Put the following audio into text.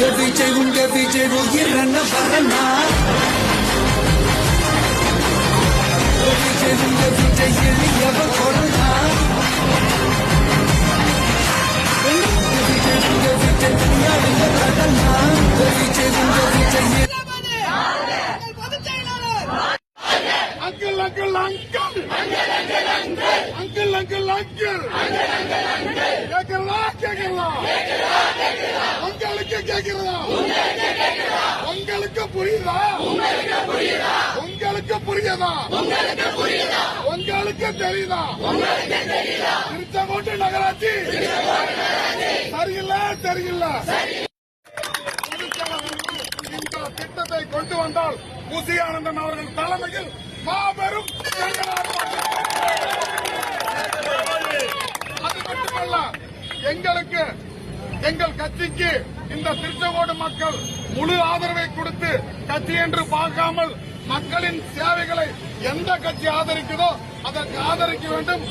உங்க விஜய் உயிரண்ண வரனா உங்க விஜய் எளியவ கொடனா உங்க விஜய் புரியாடுங்க கடனா உங்க Vijay Uncle, uncle, uncle. Uncle, uncle, uncle. கேக்குறதா உங்களுக்கு புரியுதா உங்களுக்கு புரியுதா உங்களுக்கு தெரியுதா திருச்செங்கோட்டு நகராட்சி சரியில்லை இந்த திட்டத்தை கொண்டு வந்தால் புசி ஆனந்தன் அவர்கள் தலைமையில் மாபெரும் அது மட்டுமல்ல எங்களுக்கு எங்கள் கட்சிக்கு இந்த திருச்செங்கோடு மக்கள் முழு ஆதரவை கொடுத்து கட்சி என்று பார்க்காமல் மக்களின் சேவைகளை எந்த கட்சி ஆதரிக்குதோ அதற்கு ஆதரிக்க வேண்டும்.